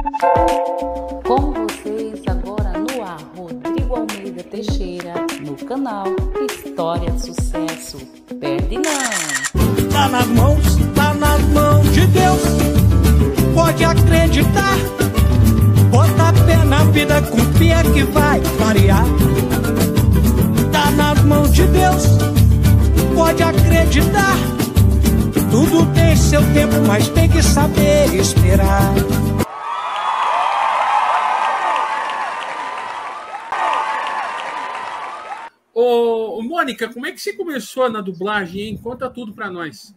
Com vocês agora no ar, Rodrigo Almeida Teixeira, no canal História de Sucesso. Perde não! Tá nas mãos de Deus, pode acreditar. Bota pé na vida, confia que vai variar. Tá nas mãos de Deus, pode acreditar. Tudo tem seu tempo, mas tem que saber esperar. Ô, Mônica, como é que você começou na dublagem, hein? Conta tudo para nós.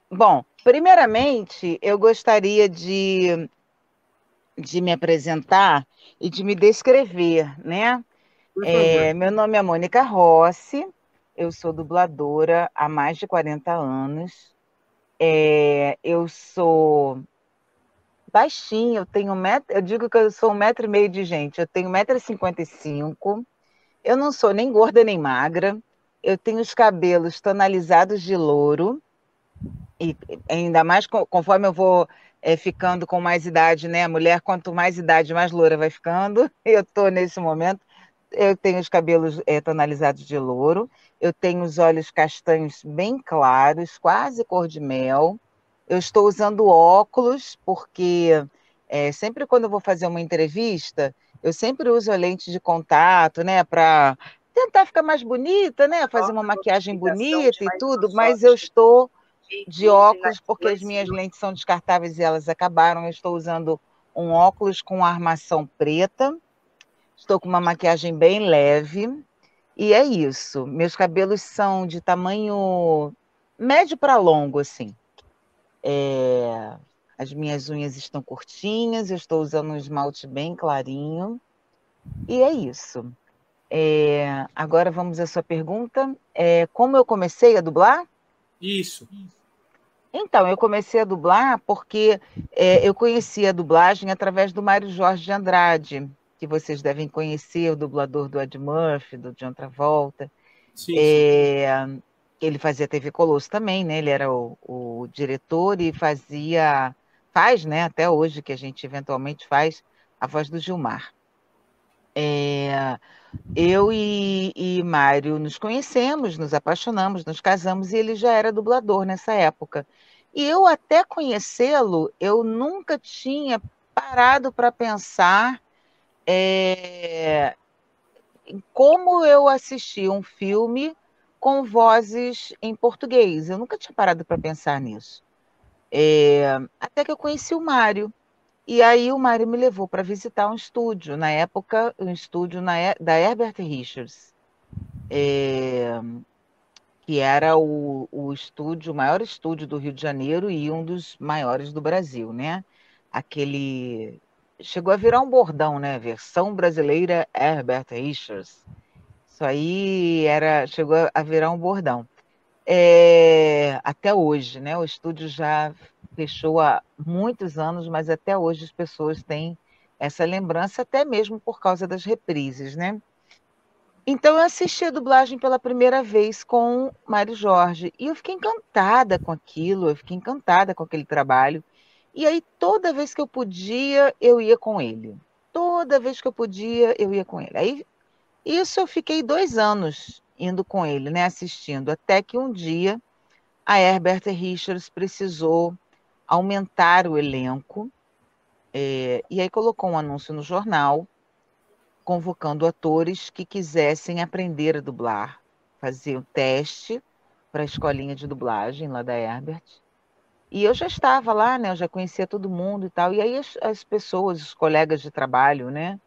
Bom, primeiramente, eu gostaria de me apresentar e de me descrever, né? Por favor. Meu nome é Mônica Rossi, eu sou dubladora há mais de 40 anos. Eu sou baixinha, eu digo que eu sou 1,5 m de gente, eu tenho 1,55 m, eu não sou nem gorda nem magra, eu tenho os cabelos tonalizados de louro, e ainda mais conforme eu vou ficando com mais idade, né? A mulher, quanto mais idade, mais loura vai ficando. Eu estou nesse momento. Eu tenho os cabelos tonalizados de louro. Eu tenho os olhos castanhos bem claros, quase cor de mel. Eu estou usando óculos, porque sempre quando eu vou fazer uma entrevista, eu sempre uso a lente de contato, né? Para tentar ficar mais bonita, né? Fazer uma maquiagem bonita e tudo, mas eu estou de óculos, porque as minhas lentes são descartáveis e elas acabaram. Eu estou usando um óculos com armação preta, estou com uma maquiagem bem leve, e é isso. Meus cabelos são de tamanho médio para longo, assim. As minhas unhas estão curtinhas, eu estou usando um esmalte bem clarinho, e é isso. Agora vamos à sua pergunta. Como eu comecei a dublar? Isso. Então, eu comecei a dublar porque eu conheci a dublagem através do Mário Jorge de Andrade, que vocês devem conhecer, o dublador do Ed Murphy, do John Travolta. Sim, sim. Ele fazia TV Colosso também, né? Ele era o diretor e faz, né? Até hoje, que a gente eventualmente faz, a voz do Gilmar. Eu e Mário nos conhecemos, nos apaixonamos, nos casamos, e ele já era dublador nessa época. E eu, até conhecê-lo, eu nunca tinha parado para pensar em como eu assisti um filme com vozes em português. Eu nunca tinha parado para pensar nisso. Até que eu conheci o Mário. E aí o Mário me levou para visitar um estúdio, na época, um estúdio da Herbert Richards, que era o estúdio, o maior estúdio do Rio de Janeiro e um dos maiores do Brasil, né? Chegou a virar um bordão, né? Versão brasileira Herbert Richards. Isso aí chegou a virar um bordão. Até hoje, né? O estúdio já fechou há muitos anos, mas até hoje as pessoas têm essa lembrança, até mesmo por causa das reprises, né? Então eu assisti a dublagem pela primeira vez com Mário Jorge e eu fiquei encantada com aquilo, eu fiquei encantada com aquele trabalho. E aí toda vez que eu podia, eu ia com ele. Toda vez que eu podia, eu ia com ele. Aí isso eu fiquei 2 anos indo com ele, né, assistindo, até que um dia a Herbert Richards precisou aumentar o elenco, e aí colocou um anúncio no jornal, convocando atores que quisessem aprender a dublar, fazer o teste para a escolinha de dublagem lá da Herbert. E eu já estava lá, né, eu já conhecia todo mundo e tal, e aí as pessoas, os colegas de trabalho, né,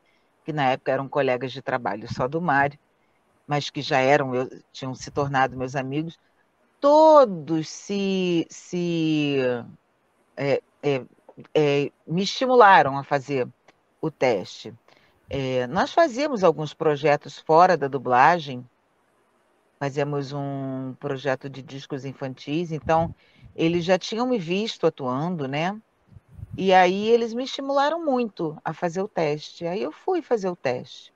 que na época eram colegas de trabalho só do Mário, mas que já tinham se tornado meus amigos, todos me estimularam a fazer o teste. Nós fazíamos alguns projetos fora da dublagem, fazíamos um projeto de discos infantis, então eles já tinham me visto atuando, né? E aí eles me estimularam muito a fazer o teste. Aí eu fui fazer o teste.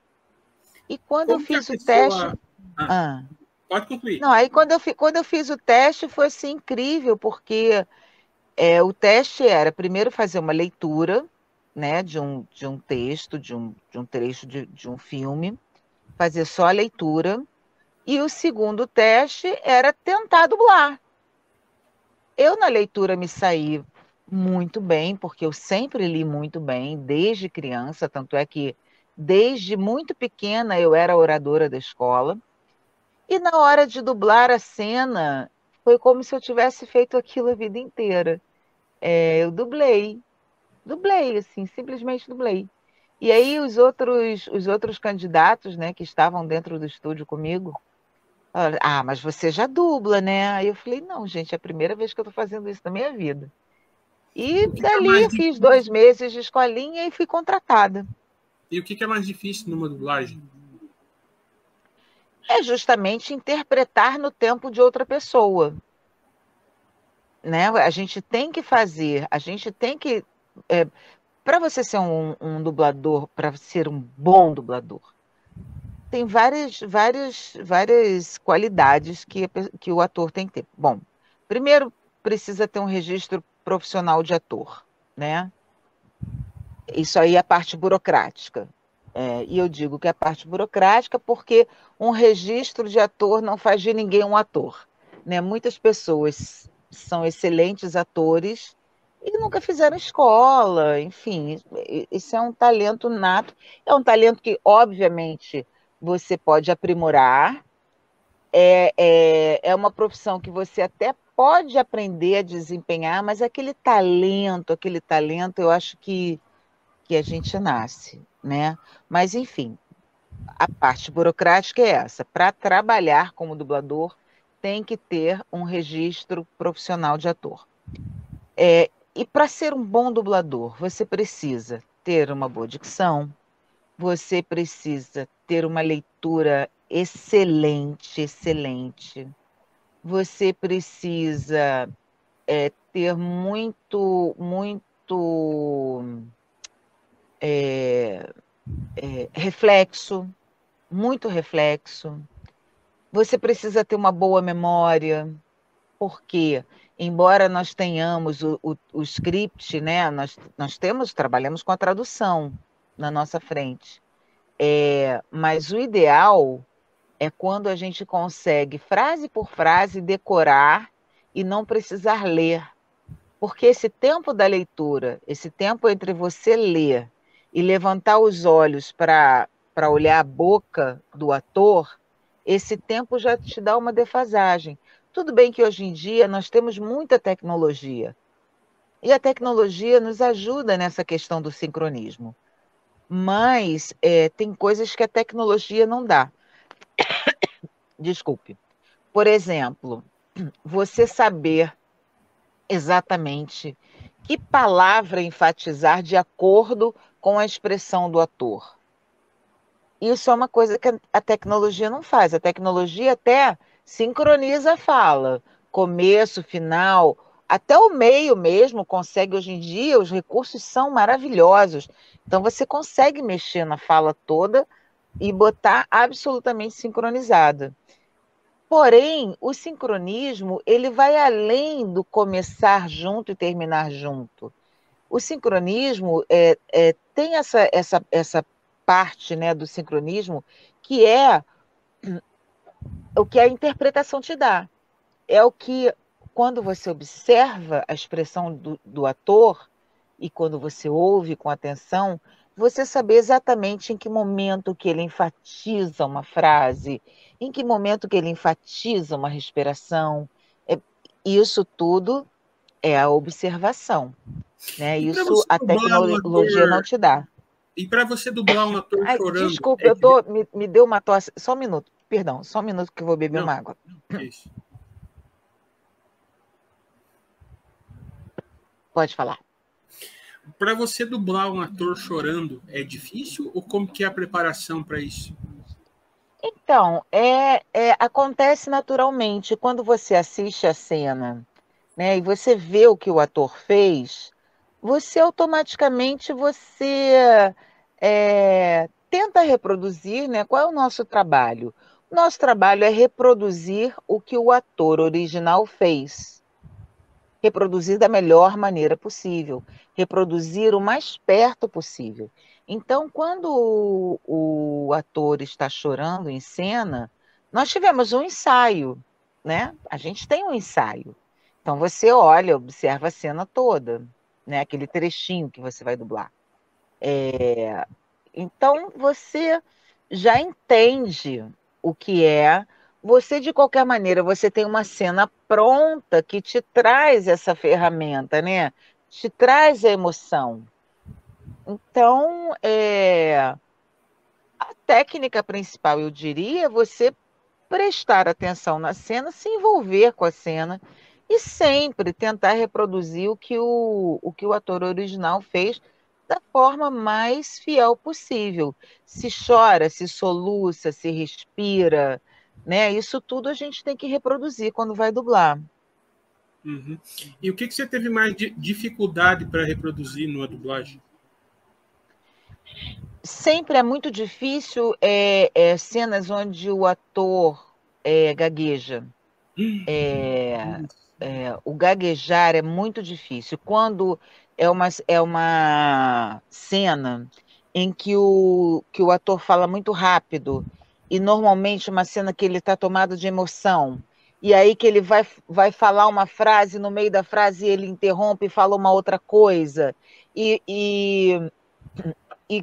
E quando eu Como que a fiz o teste... pessoa... Pode concluir. Não, aí quando eu fiz o teste foi assim incrível, porque o teste era primeiro fazer uma leitura, né, de um texto, de um trecho de um filme, fazer só a leitura, e o segundo teste era tentar dublar. Eu, na leitura, me saí muito bem, porque eu sempre li muito bem, desde criança, tanto é que desde muito pequena eu era oradora da escola. E na hora de dublar a cena, foi como se eu tivesse feito aquilo a vida inteira. Eu dublei, assim, simplesmente dublei. E aí os outros candidatos, né, que estavam dentro do estúdio comigo, falaram, ah, mas você já dubla, né? Aí eu falei, não, gente, é a primeira vez que eu estou fazendo isso na minha vida. E O que que é dali mais eu fiz difícil? 2 meses de escolinha e fui contratada. E o que que é mais difícil numa dublagem? É justamente interpretar no tempo de outra pessoa, né? A gente tem que fazer, a gente tem que. Para você ser um dublador, para ser um bom dublador, tem várias qualidades que o ator tem que ter. Bom, primeiro precisa ter um registro profissional de ator, né? Isso aí é a parte burocrática. E eu digo que é a parte burocrática porque um registro de ator não faz de ninguém um ator, né? Muitas pessoas são excelentes atores e nunca fizeram escola, enfim, isso é um talento nato, é um talento que, obviamente, você pode aprimorar, é uma profissão que você até pode aprender a desempenhar, mas aquele talento, eu acho que a gente nasce, né? Mas, enfim, a parte burocrática é essa. Para trabalhar como dublador, tem que ter um registro profissional de ator. E para ser um bom dublador, você precisa ter uma boa dicção, você precisa ter uma leitura excelente, excelente. Você precisa ter muito reflexo, muito reflexo. Você precisa ter uma boa memória, porque, embora nós tenhamos o script, né, trabalhamos com a tradução na nossa frente. Mas o ideal é quando a gente consegue, frase por frase, decorar e não precisar ler. Porque esse tempo da leitura, esse tempo entre você ler e levantar os olhos para olhar a boca do ator, esse tempo já te dá uma defasagem. Tudo bem que hoje em dia nós temos muita tecnologia, e a tecnologia nos ajuda nessa questão do sincronismo, mas tem coisas que a tecnologia não dá. Desculpe. Por exemplo, você saber exatamente que palavra enfatizar de acordo com a expressão do ator. Isso é uma coisa que a tecnologia não faz. A tecnologia até sincroniza a fala, começo, final, até o meio mesmo consegue hoje em dia, os recursos são maravilhosos. Então você consegue mexer na fala toda e botar absolutamente sincronizada. Porém, o sincronismo, ele vai além do começar junto e terminar junto. O sincronismo tem essa parte, né, do sincronismo que é o que a interpretação te dá. É o que, quando você observa a expressão do ator e quando você ouve com atenção, você saber exatamente em que momento que ele enfatiza uma frase, em que momento que ele enfatiza uma respiração. Isso tudo é a observação, né? E para Isso você a dublar um tecnologia não ator, te dá. e para você dublar um ator Ai, chorando, desculpa, me deu uma tosse. Só um minuto, perdão, só um minuto que eu vou beber não, uma água. é isso. Pode falar. Para você dublar um ator chorando, é difícil ou como que é a preparação para isso? Então, acontece naturalmente quando você assiste a cena, né, e você vê o que o ator fez, você automaticamente tenta reproduzir, né? Qual é o nosso trabalho? Nosso trabalho é reproduzir o que o ator original fez. reproduzir da melhor maneira possível, reproduzir o mais perto possível. Então, quando o ator está chorando em cena, nós tivemos um ensaio, né? A gente tem um ensaio. Então, você olha, observa a cena toda, né? Aquele trechinho que você vai dublar. Então, você já entende o que é. Você, de qualquer maneira, você tem uma cena pronta que te traz essa ferramenta, né? Te traz a emoção. Então, a técnica principal, eu diria, é você prestar atenção na cena, se envolver com a cena e sempre tentar reproduzir o que o ator original fez da forma mais fiel possível. Se chora, se soluça, se respira, né? Isso tudo a gente tem que reproduzir quando vai dublar. Uhum. E o que você teve mais dificuldade para reproduzir numa dublagem? Sempre é muito difícil cenas onde o ator gagueja. O gaguejar é muito difícil. Quando é uma cena em que o ator fala muito rápido, e normalmente uma cena que ele está tomado de emoção, e aí que ele vai falar uma frase, no meio da frase ele interrompe e fala uma outra coisa, e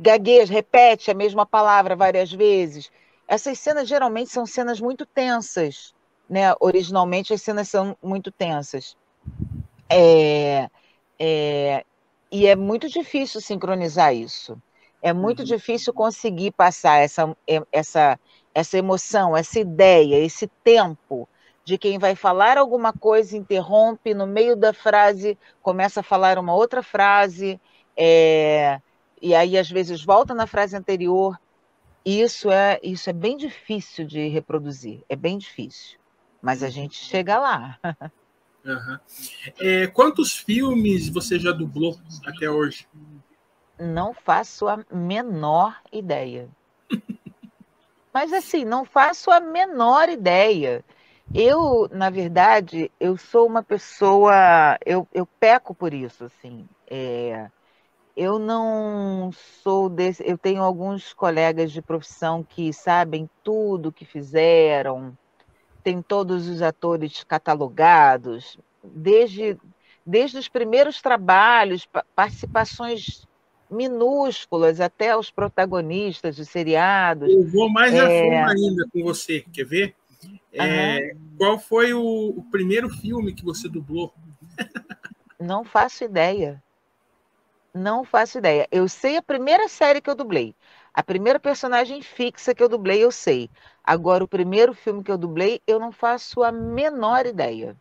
gagueja, repete a mesma palavra várias vezes. Essas cenas geralmente são cenas muito tensas, né? Originalmente as cenas são muito tensas. E é muito difícil sincronizar isso. É muito difícil conseguir passar essa emoção, essa ideia, esse tempo de quem vai falar alguma coisa, interrompe, no meio da frase, começa a falar uma outra frase, e aí às vezes volta na frase anterior. Isso é bem difícil de reproduzir, é bem difícil. Mas a gente chega lá. Uhum. Quantos filmes você já dublou até hoje? Não faço a menor ideia. Mas assim, não faço a menor ideia. Eu, na verdade, eu sou uma pessoa, eu peco por isso, assim. Eu não sou desse. Eu tenho alguns colegas de profissão que sabem tudo que fizeram, tem todos os atores catalogados, desde os primeiros trabalhos, participações minúsculas, até os protagonistas de seriados. Eu vou mais a fundo ainda com você, quer ver? Qual foi o primeiro filme que você dublou? Não faço ideia. Não faço ideia. Eu sei a primeira série que eu dublei. A primeira personagem fixa que eu dublei, eu sei. Agora, o primeiro filme que eu dublei, eu não faço a menor ideia.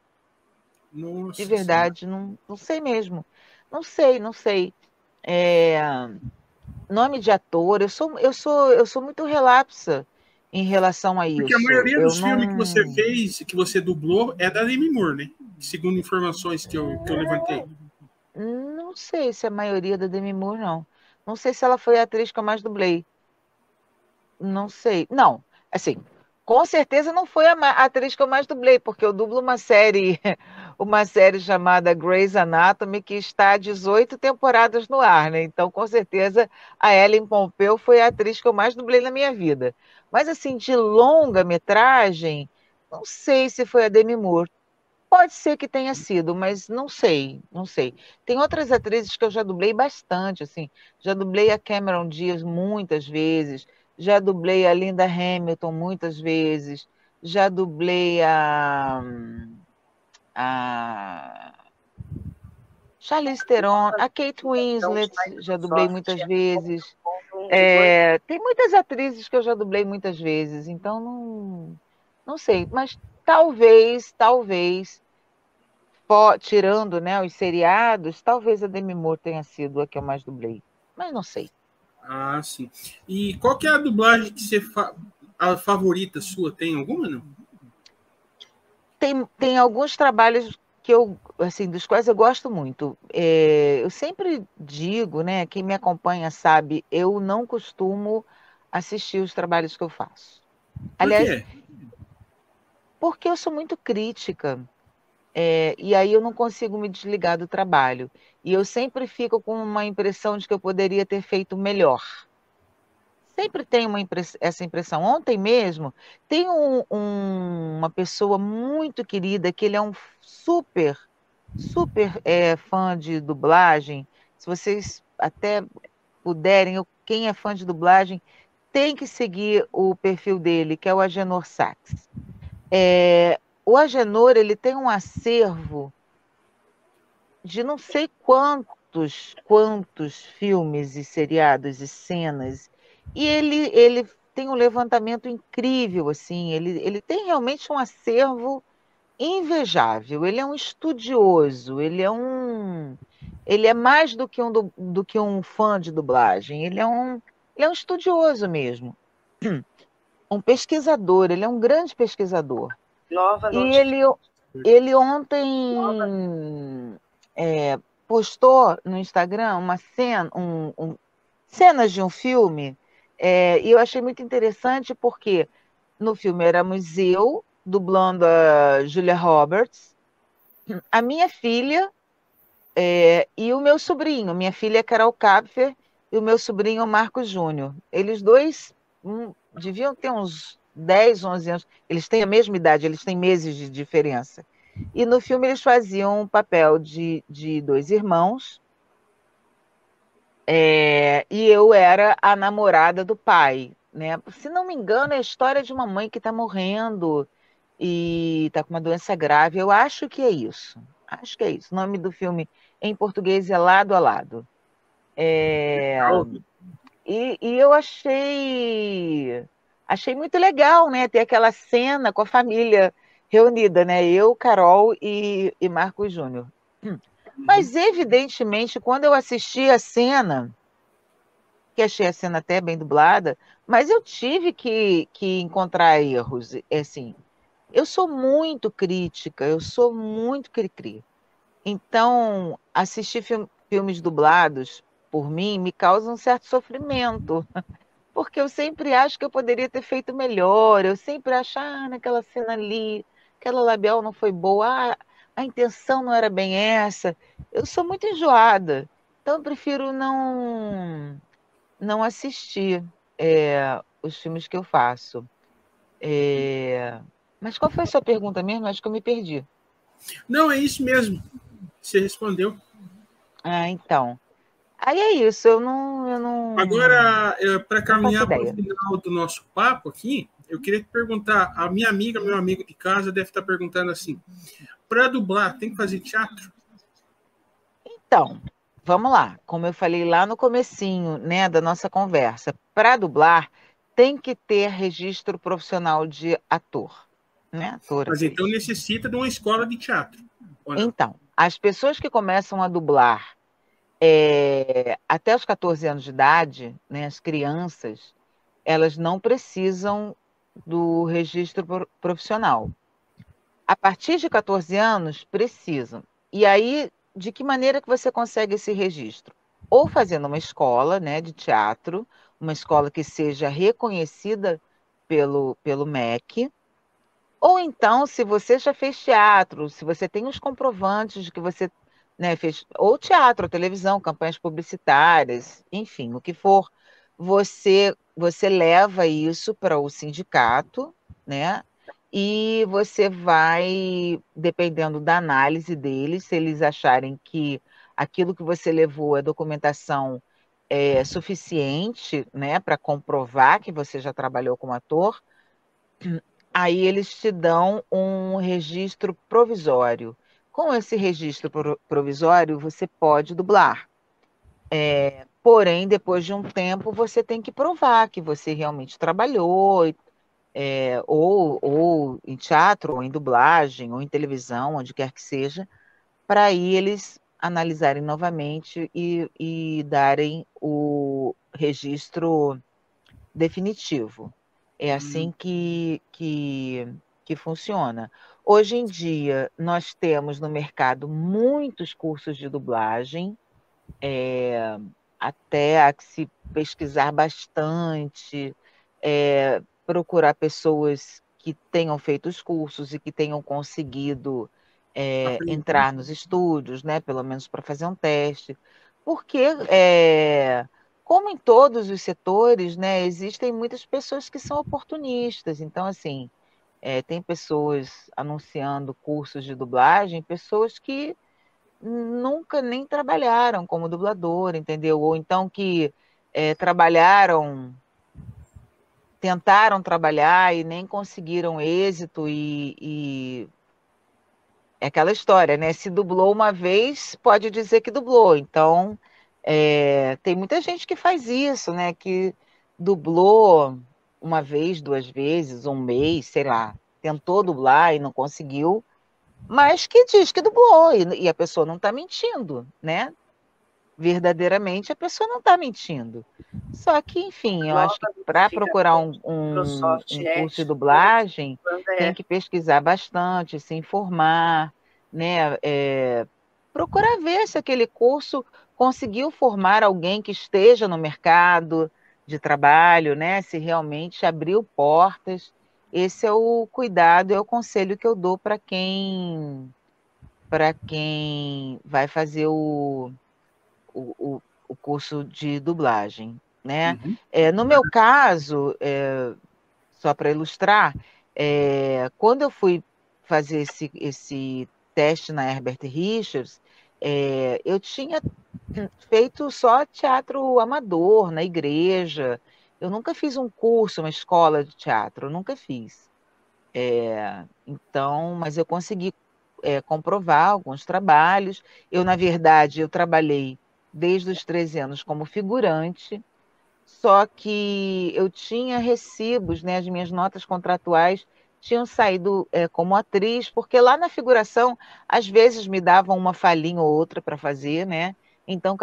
Nossa, de verdade, não sei mesmo. Não sei. Nome de ator, eu sou muito relapsa em relação a porque a isso. maioria Eu dos filmes não. que você fez, que você dublou, é da Demi Moore, né? Segundo informações que eu levantei. Não sei se a maioria da Demi Moore, não. Não sei se ela foi a atriz que eu mais dublei. Não sei. Não, assim, com certeza não foi a atriz que eu mais dublei, porque eu dublo uma série, uma série chamada Grey's Anatomy, que está há 18 temporadas no ar, né? Então, com certeza, a Ellen Pompeo foi a atriz que eu mais dublei na minha vida. Mas, assim, de longa-metragem, não sei se foi a Demi Moore. Pode ser que tenha sido, mas não sei. Tem outras atrizes que eu já dublei bastante, assim. Já dublei a Cameron Diaz muitas vezes, já dublei a Linda Hamilton muitas vezes, já dublei a Charlize Theron, a Kate Winslet, já dublei muitas vezes. Tem muitas atrizes que eu já dublei muitas vezes, então não sei, mas talvez tirando, né, os seriados, talvez a Demi Moore tenha sido a que eu mais dublei, mas não sei. Ah, sim. E qual que é a dublagem que você a favorita sua? Tem alguma, não? Tem alguns trabalhos que eu, assim, dos quais eu gosto muito. Eu sempre digo, né, quem me acompanha sabe, eu não costumo assistir os trabalhos que eu faço. Por Aliás, quê? porque eu sou muito crítica. E aí eu não consigo me desligar do trabalho. E eu sempre fico com uma impressão de que eu poderia ter feito melhor. Sempre tenho essa impressão. Ontem mesmo, tem uma pessoa muito querida, que ele é um super, super fã de dublagem. Se vocês até puderem, quem é fã de dublagem, tem que seguir o perfil dele, que é o Agenor Sachs. O Agenor, ele tem um acervo de não sei quantos filmes e seriados e cenas, e ele tem um levantamento incrível, assim, ele tem realmente um acervo invejável, ele é um estudioso, ele é mais do que um fã de dublagem, ele é um estudioso mesmo, um pesquisador, ele é um grande pesquisador. Nova E notícia. ele ontem postou no Instagram uma cena, cenas de um filme, e eu achei muito interessante porque no filme éramos eu, dublando a Julia Roberts, a minha filha e o meu sobrinho. Minha filha é Carol Kapfer e o meu sobrinho Marcos Júnior. Eles dois deviam ter uns 10, 11 anos. Eles têm a mesma idade, eles têm meses de diferença. E no filme eles faziam um papel de dois irmãos, e eu era a namorada do pai, né? Se não me engano, é a história de uma mãe que está morrendo e está com uma doença grave. Eu acho que é isso. Acho que é isso. O nome do filme em português é Lado a Lado. E eu achei muito legal, né? Ter aquela cena com a família reunida, né? Eu, Carol e Marcos Júnior. Mas, evidentemente, quando eu assisti a cena, que achei a cena até bem dublada, mas eu tive que encontrar erros. Assim, eu sou muito crítica, eu sou muito cri-cri. Então, assistir filmes dublados, por mim, me causa um certo sofrimento, porque eu sempre acho que eu poderia ter feito melhor, eu sempre acho, naquela cena ali, aquela labial não foi boa, a intenção não era bem essa. Eu sou muito enjoada, então eu prefiro não assistir os filmes que eu faço. Mas qual foi a sua pergunta mesmo? Acho que eu me perdi. Não, é isso mesmo. Você respondeu. Então. Aí é isso, eu não. Agora, para caminhar para o final do nosso papo aqui, eu queria te perguntar, a minha amiga, meu amigo de casa deve estar perguntando assim, para dublar, tem que fazer teatro? Então, vamos lá. Como eu falei lá no comecinho, né, da nossa conversa, para dublar tem que ter registro profissional de ator, né? Ator, mas então necessita de uma escola de teatro. Então, as pessoas que começam a dublar até os 14 anos de idade, né, as crianças, elas não precisam do registro profissional. A partir de 14 anos, precisam. E aí, de que maneira que você consegue esse registro? Ou fazendo uma escola, né, de teatro, uma escola que seja reconhecida pelo MEC, ou então, se você já fez teatro, se você tem os comprovantes de que você, né, fez ou teatro, ou televisão, campanhas publicitárias, enfim, o que for, você leva isso para o sindicato, né? E você vai, dependendo da análise deles, se eles acharem que aquilo que você levou é documentação suficiente, né, para comprovar que você já trabalhou como ator, aí eles te dão um registro provisório. Com esse registro provisório, você pode dublar. Porém, depois de um tempo, você tem que provar que você realmente trabalhou, ou em teatro, ou em dublagem, ou em televisão, onde quer que seja, para aí eles analisarem novamente e darem o registro definitivo. É assim que funciona. Hoje em dia, nós temos no mercado muitos cursos de dublagem, até há que se pesquisar bastante, procurar pessoas que tenham feito os cursos e que tenham conseguido entrar nos estúdios, né? Pelo menos para fazer um teste, porque como em todos os setores, né, existem muitas pessoas que são oportunistas. Então, assim, tem pessoas anunciando cursos de dublagem, pessoas que nunca nem trabalharam como dublador, entendeu? Ou então que tentaram trabalhar e nem conseguiram êxito e é aquela história, né? Se dublou uma vez, pode dizer que dublou. Então, tem muita gente que faz isso, né? Que dublou uma vez, duas vezes, um mês, sei lá, tentou dublar e não conseguiu, mas que diz que dublou e a pessoa não está mentindo, né? Verdadeiramente a pessoa não está mentindo. Só que, enfim, eu acho que para procurar um curso de dublagem, tem que pesquisar bastante, se informar, né? Procurar ver se aquele curso conseguiu formar alguém que esteja no mercado de trabalho, né? Se realmente abriu portas. Esse é o cuidado, é o conselho que eu dou para quem vai fazer o curso de dublagem, né? Uhum. No meu caso, só para ilustrar, quando eu fui fazer esse teste na Herbert Richards, eu tinha feito só teatro amador na igreja. Eu nunca fiz um curso, uma escola de teatro, eu nunca fiz. Então, mas eu consegui comprovar alguns trabalhos. Na verdade, eu trabalhei desde os 13 anos como figurante, só que eu tinha recibos, né? As minhas notas contratuais tinham saído como atriz, porque lá na figuração, às vezes me davam uma falhinha ou outra para fazer, né? Então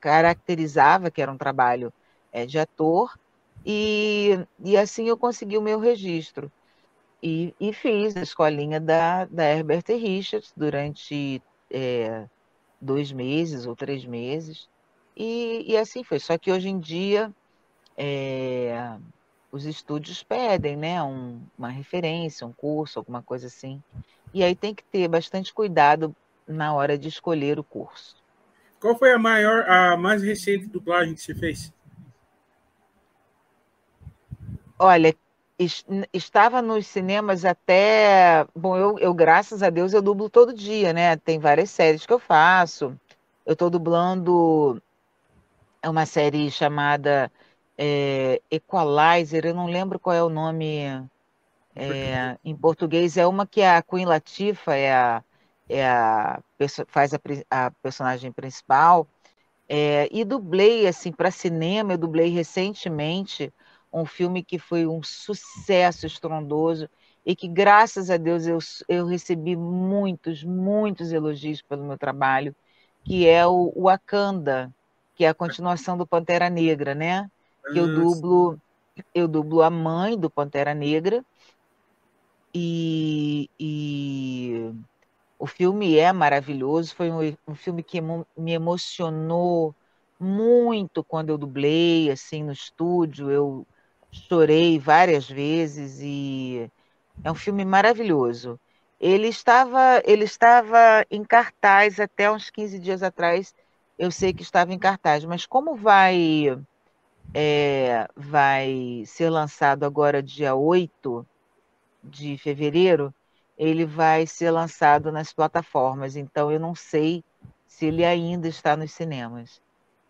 caracterizava que era um trabalho de ator, e assim eu consegui o meu registro. E fiz a escolinha da Herbert Richards durante 2 meses ou 3 meses, e assim foi. Só que hoje em dia os estúdios pedem, né, uma referência, um curso, alguma coisa assim. E aí tem que ter bastante cuidado na hora de escolher o curso. Qual foi a mais recente dublagem que você fez? Olha, estava nos cinemas até. Bom, eu, graças a Deus, eu dublo todo dia, né? Tem várias séries que eu faço. Eu estou dublando uma série chamada Equalizer, eu não lembro qual é o nome em português. É uma que a Queen Latifah faz a personagem principal. E dublei assim para cinema, eu dublei recentemente um filme que foi um sucesso estrondoso e que, graças a Deus, eu recebi muitos, muitos elogios pelo meu trabalho, que é o Wakanda, que é a continuação do Pantera Negra, né? Que eu dublo a mãe do Pantera Negra, e o filme é maravilhoso, foi um filme que me emocionou muito quando eu dublei, assim, no estúdio, eu chorei várias vezes e é um filme maravilhoso. Ele estava em cartaz até uns 15 dias atrás, eu sei que estava em cartaz, mas como vai ser lançado agora dia 8 de fevereiro, ele vai ser lançado nas plataformas, então eu não sei se ele ainda está nos cinemas.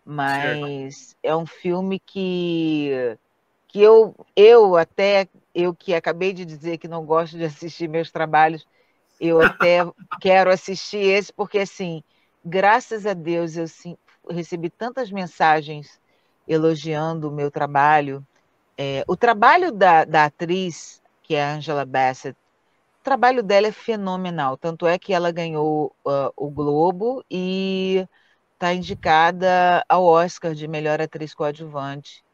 Mas é um filme que eu que acabei de dizer que não gosto de assistir meus trabalhos, eu até quero assistir esse, porque assim, graças a Deus eu recebi tantas mensagens elogiando o meu trabalho. O trabalho da atriz, que é a Angela Bassett, o trabalho dela é fenomenal. Tanto é que ela ganhou o Globo e está indicada ao Oscar de melhor atriz coadjuvante.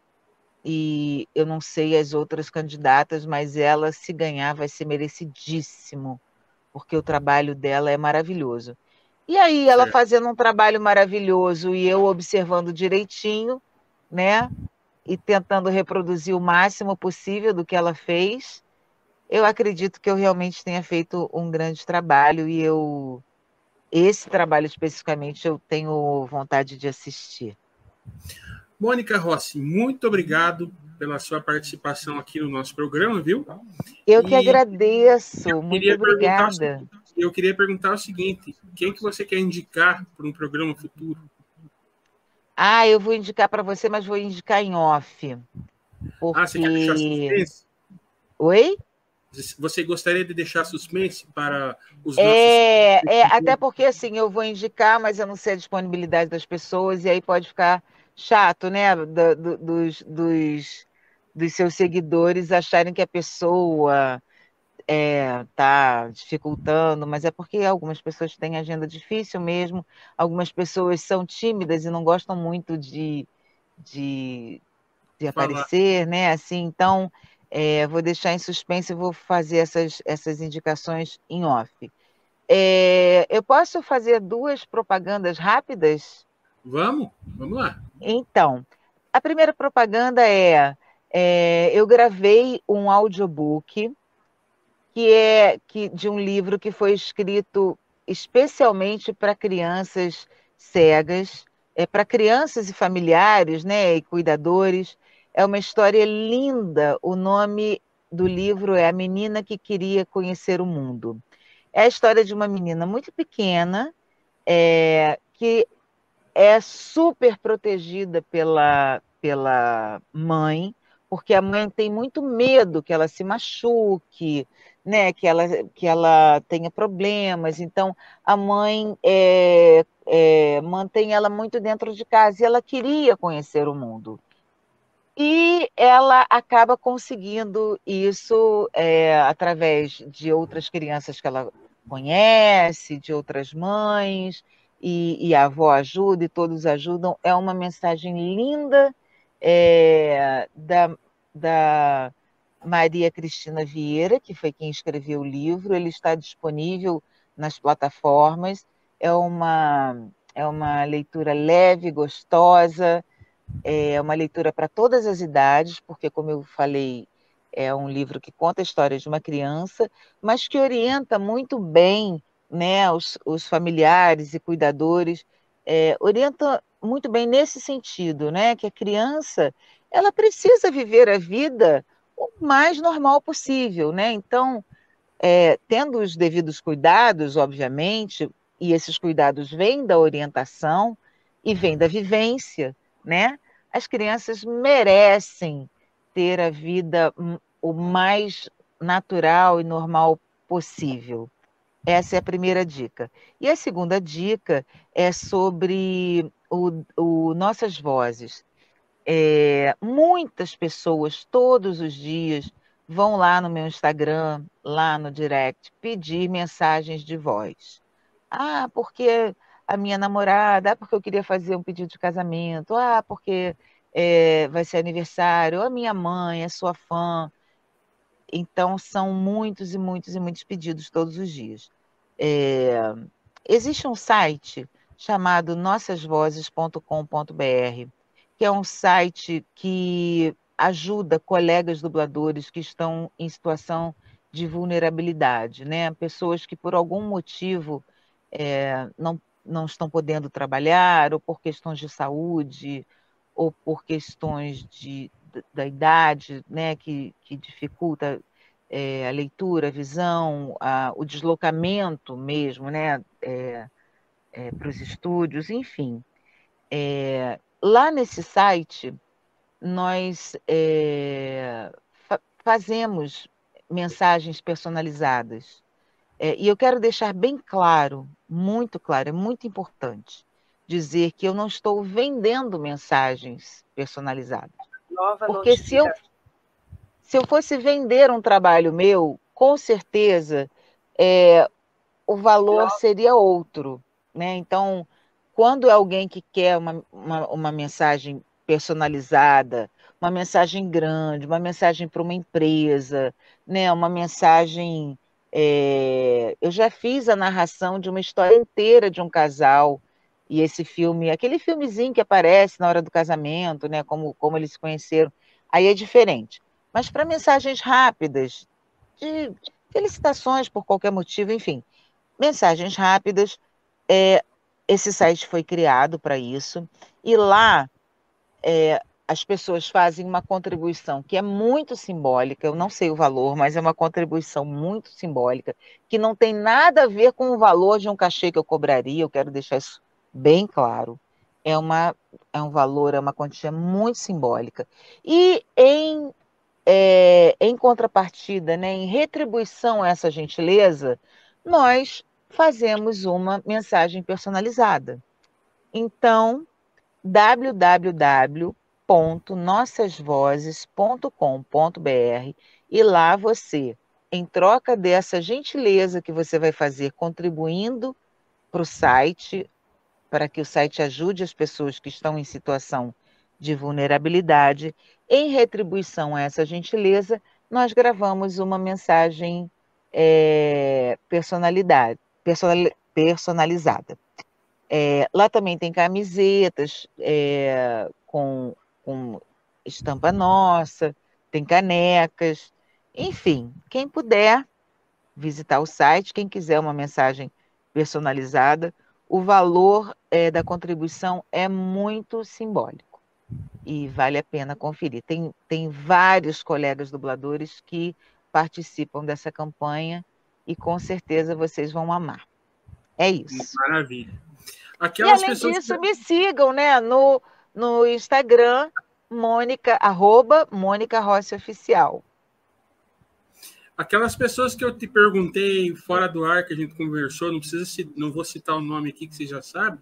E eu não sei as outras candidatas, mas ela, se ganhar, vai ser merecidíssimo, porque o trabalho dela é maravilhoso. E aí, ela fazendo um trabalho maravilhoso e eu observando direitinho, né? E tentando reproduzir o máximo possível do que ela fez, eu acredito que eu realmente tenha feito um grande trabalho e esse trabalho especificamente eu tenho vontade de assistir. Mônica Rossi, muito obrigado pela sua participação aqui no nosso programa, viu? Eu que agradeço, muito obrigada. Eu queria perguntar o seguinte, quem que você quer indicar para um programa futuro? Eu vou indicar para você, mas vou indicar em off. Porque... você quer deixar suspense? Oi? Você gostaria de deixar suspense para os nossos... Até porque, assim, eu vou indicar, mas eu não sei a disponibilidade das pessoas, e aí pode ficar chato, né? Dos seus seguidores acharem que a pessoa tá dificultando, mas é porque algumas pessoas têm agenda difícil mesmo, algumas pessoas são tímidas e não gostam muito de aparecer, né? Assim, então, vou deixar em suspense e vou fazer essas indicações em off. Eu posso fazer 2 propagandas rápidas? Vamos lá. Então, a primeira propaganda eu gravei um audiobook de um livro que foi escrito especialmente para crianças cegas, para crianças e familiares, né, e cuidadores. É uma história linda. O nome do livro é A Menina que Queria Conhecer o Mundo. É a história de uma menina muito pequena, que é super protegida pela mãe, porque a mãe tem muito medo que ela se machuque, né? Que ela tenha problemas. Então, a mãe mantém ela muito dentro de casa e ela queria conhecer o mundo. E ela acaba conseguindo isso através de outras crianças que ela conhece, de outras mães, e a avó ajuda e todos ajudam. É uma mensagem linda da Maria Cristina Vieira, que foi quem escreveu o livro. Ele está disponível nas plataformas. É uma leitura leve, gostosa, é uma leitura para todas as idades, porque, como eu falei, é um livro que conta a história de uma criança, mas que orienta muito bem, né, os familiares e cuidadores, orienta muito bem nesse sentido, né, que a criança ela precisa viver a vida o mais normal possível, né? Então, tendo os devidos cuidados, obviamente, e esses cuidados vêm da orientação e vêm da vivência, né? As crianças merecem ter a vida o mais natural e normal possível. Essa é a primeira dica. E a segunda dica é sobre o Nossas Vozes. Muitas pessoas, todos os dias, vão lá no meu Instagram, lá no direct, pedir mensagens de voz. Porque a minha namorada, porque eu queria fazer um pedido de casamento, porque vai ser aniversário, a minha mãe é sua fã. Então, são muitos e muitos e muitos pedidos todos os dias. Existe um site chamado nossasvozes.com.br, que é um site que ajuda colegas dubladores que estão em situação de vulnerabilidade, né? Pessoas que, por algum motivo, não estão podendo trabalhar, ou por questões de saúde, ou por questões da idade, né? Que dificulta a leitura, a visão, o deslocamento mesmo, né? Para os estúdios, enfim. Lá nesse site, nós fazemos mensagens personalizadas. E eu quero deixar bem claro, muito claro, é muito importante dizer que eu não estou vendendo mensagens personalizadas. Porque se eu fosse vender um trabalho meu, com certeza o valor seria outro, né? Então, quando é alguém que quer uma mensagem personalizada, uma mensagem grande, uma mensagem para uma empresa, né? Uma mensagem... eu já fiz a narração de uma história inteira de um casal, e esse filme, aquele filmezinho que aparece na hora do casamento, né? Como eles se conheceram, aí é diferente. Mas para mensagens rápidas, de felicitações por qualquer motivo, enfim. Mensagens rápidas. Esse site foi criado para isso. E lá as pessoas fazem uma contribuição que é muito simbólica, eu não sei o valor, mas é uma contribuição muito simbólica, que não tem nada a ver com o valor de um cachê que eu cobraria, eu quero deixar isso bem claro. É um valor, é uma quantia muito simbólica. E em contrapartida, né, em retribuição a essa gentileza, nós fazemos uma mensagem personalizada. Então, www.nossasvozes.com.br e lá você, em troca dessa gentileza que você vai fazer contribuindo para o site, para que o site ajude as pessoas que estão em situação de vulnerabilidade, em retribuição a essa gentileza, nós gravamos uma mensagem personalizada. Lá também tem camisetas com estampa nossa, tem canecas, enfim, quem puder visitar o site, quem quiser uma mensagem personalizada, o valor da contribuição é muito simbólico e vale a pena conferir. Tem vários colegas dubladores que participam dessa campanha e com certeza vocês vão amar. É isso. Maravilha. E além disso, me sigam, né, no Instagram, @Mônica Rossi Oficial. Aquelas pessoas que eu te perguntei fora do ar, que a gente conversou, não vou citar o nome aqui, que você já sabe.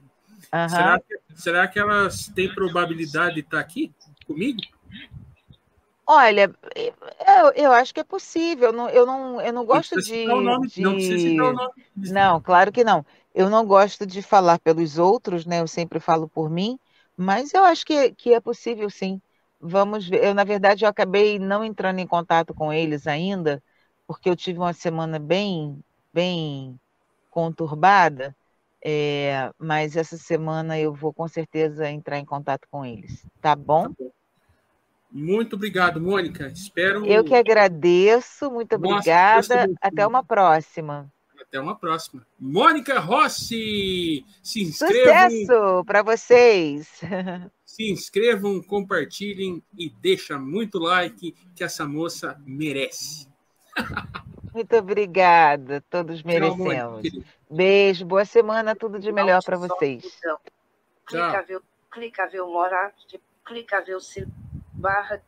Uhum. Será que elas têm probabilidade de estar aqui comigo? Olha, eu acho que é possível. Eu não gosto Não precisa citar o nome. Não, claro que não. Eu não gosto de falar pelos outros, né? Eu sempre falo por mim, mas eu acho que é possível, sim. Vamos ver. Na verdade, eu acabei não entrando em contato com eles ainda, porque eu tive uma semana bem conturbada, mas essa semana eu vou com certeza entrar em contato com eles. Tá bom? Tá bom. Muito obrigado, Mônica. Espero. Eu que agradeço, muito obrigada. Até uma próxima. Até uma próxima. Mônica Rossi! Se inscrevam. Sucesso para vocês! Se inscrevam, compartilhem e deixa muito like, que essa moça merece. Muito obrigada, todos merecemos. Beijo, boa semana, tudo de melhor para vocês. Clica ver o morar, clica ver o barra,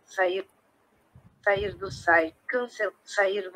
sair do site, sair